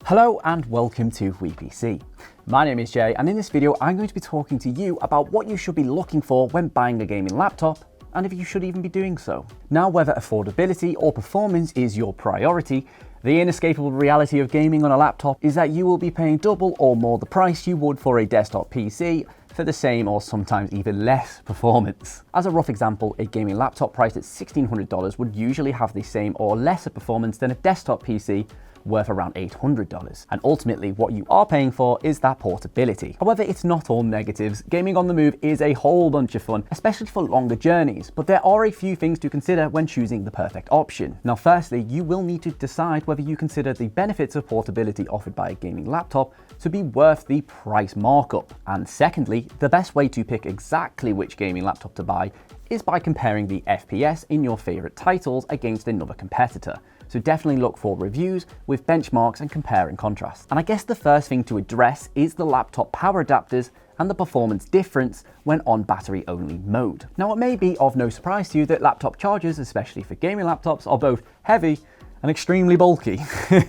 Hello and welcome to WePC. My name is Jay, and in this video I'm going to be talking to you about what you should be looking for when buying a gaming laptop, and if you should even be doing so. Now, whether affordability or performance is your priority, the inescapable reality of gaming on a laptop is that you will be paying double or more the price you would for a desktop PC for the same or sometimes even less performance. As a rough example, a gaming laptop priced at $1,600 would usually have the same or lesser performance than a desktop PC worth around $800. And ultimately, what you are paying for is that portability. However, it's not all negatives. Gaming on the move is a whole bunch of fun, especially for longer journeys, but there are a few things to consider when choosing the perfect option. Now, firstly, you will need to decide whether you consider the benefits of portability offered by a gaming laptop to be worth the price markup. And secondly, the best way to pick exactly which gaming laptop to buy is by comparing the FPS in your favorite titles against another competitor. So definitely look for reviews with benchmarks and compare and contrast. And I guess the first thing to address is the laptop power adapters and the performance difference when on battery only mode. Now, it may be of no surprise to you that laptop chargers, especially for gaming laptops, are both heavy and extremely bulky.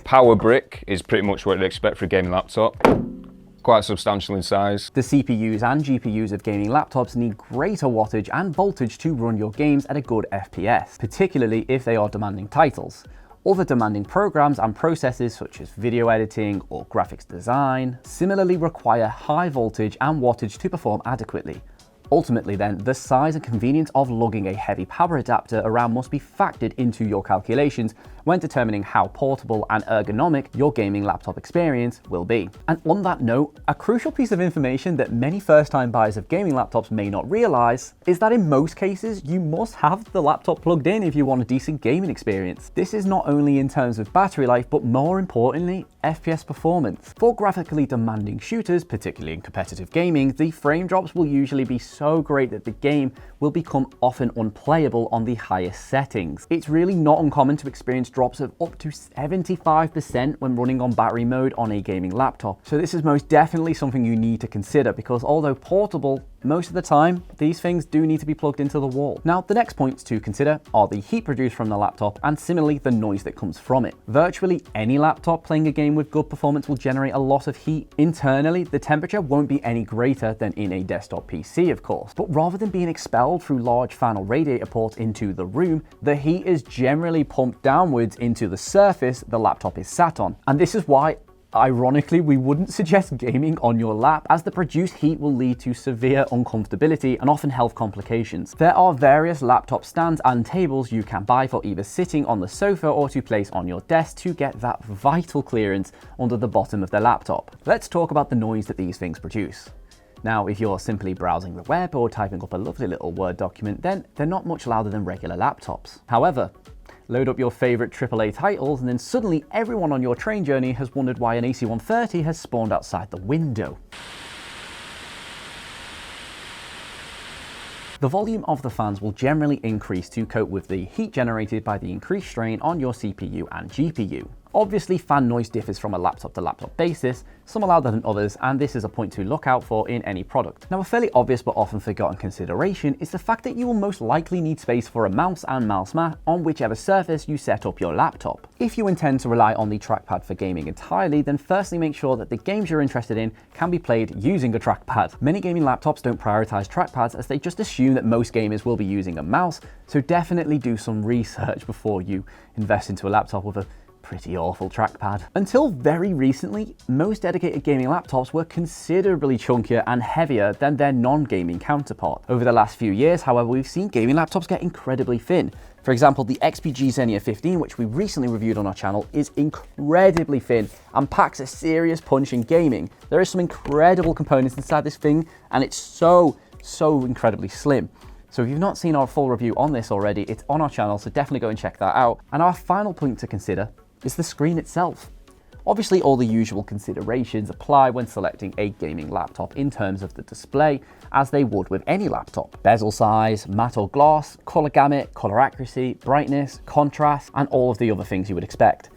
Power brick is pretty much what you'd expect for a gaming laptop. Quite substantial in size. The CPUs and GPUs of gaming laptops need greater wattage and voltage to run your games at a good FPS, particularly if they are demanding titles. Other demanding programs and processes such as video editing or graphics design similarly require high voltage and wattage to perform adequately. Ultimately then, the size and convenience of lugging a heavy power adapter around must be factored into your calculations when determining how portable and ergonomic your gaming laptop experience will be. And on that note, a crucial piece of information that many first-time buyers of gaming laptops may not realize is that in most cases, you must have the laptop plugged in if you want a decent gaming experience. This is not only in terms of battery life, but more importantly, FPS performance. For graphically demanding shooters, particularly in competitive gaming, the frame drops will usually be so great that the game will become often unplayable on the highest settings. It's really not uncommon to experience drops of up to 75% when running on battery mode on a gaming laptop. So this is most definitely something you need to consider, because although portable, most of the time, these things do need to be plugged into the wall. Now, the next points to consider are the heat produced from the laptop and similarly the noise that comes from it. Virtually any laptop playing a game with good performance will generate a lot of heat. Internally, the temperature won't be any greater than in a desktop PC, of course, but rather than being expelled through large fan or radiator ports into the room, the heat is generally pumped downwards into the surface the laptop is sat on. And this is why, ironically, we wouldn't suggest gaming on your lap, as the produced heat will lead to severe uncomfortability and often health complications. There are various laptop stands and tables you can buy for either sitting on the sofa or to place on your desk to get that vital clearance under the bottom of the laptop. Let's talk about the noise that these things produce. Now, if you're simply browsing the web or typing up a lovely little Word document, then they're not much louder than regular laptops. However, load up your favorite AAA titles and then suddenly everyone on your train journey has wondered why an AC-130 has spawned outside the window. The volume of the fans will generally increase to cope with the heat generated by the increased strain on your CPU and GPU. Obviously, fan noise differs from a laptop to laptop basis, some are louder than others, and this is a point to look out for in any product. Now, a fairly obvious but often forgotten consideration is the fact that you will most likely need space for a mouse and mouse mat on whichever surface you set up your laptop. If you intend to rely on the trackpad for gaming entirely, then firstly make sure that the games you're interested in can be played using a trackpad. Many gaming laptops don't prioritize trackpads as they just assume that most gamers will be using a mouse, so definitely do some research before you invest into a laptop with a pretty awful trackpad. Until very recently, most dedicated gaming laptops were considerably chunkier and heavier than their non-gaming counterpart. Over the last few years, however, we've seen gaming laptops get incredibly thin. For example, the XPG Xenia 15, which we recently reviewed on our channel, is incredibly thin and packs a serious punch in gaming. There are some incredible components inside this thing, and it's so incredibly slim. So if you've not seen our full review on this already, it's on our channel, so definitely go and check that out. And our final point to consider is the screen itself. Obviously, all the usual considerations apply when selecting a gaming laptop in terms of the display, as they would with any laptop. Bezel size, matte or gloss, color gamut, color accuracy, brightness, contrast, and all of the other things you would expect.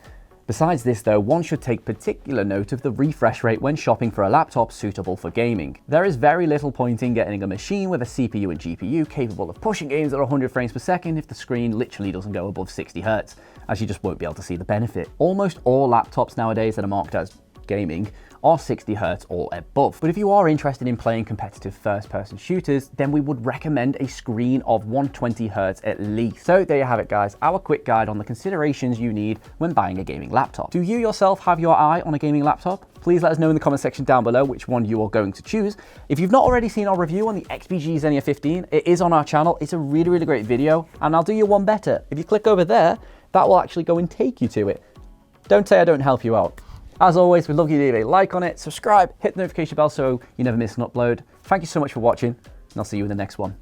Besides this though, one should take particular note of the refresh rate when shopping for a laptop suitable for gaming. There is very little point in getting a machine with a CPU and GPU capable of pushing games at 100 frames per second if the screen literally doesn't go above 60 Hz, as you just won't be able to see the benefit. Almost all laptops nowadays that are marked as gaming are 60 Hz or above. But if you are interested in playing competitive first-person shooters, then we would recommend a screen of 120 Hz at least. So there you have it guys, our quick guide on the considerations you need when buying a gaming laptop. Do you yourself have your eye on a gaming laptop? Please let us know in the comment section down below which one you are going to choose. If you've not already seen our review on the XPG Xenia 15, it is on our channel. It's a really great video, and I'll do you one better. If you click over there, that will actually go and take you to it. Don't say I don't help you out. As always, we'd love you to leave a like on it, subscribe, hit the notification bell so you never miss an upload. Thank you so much for watching, and I'll see you in the next one.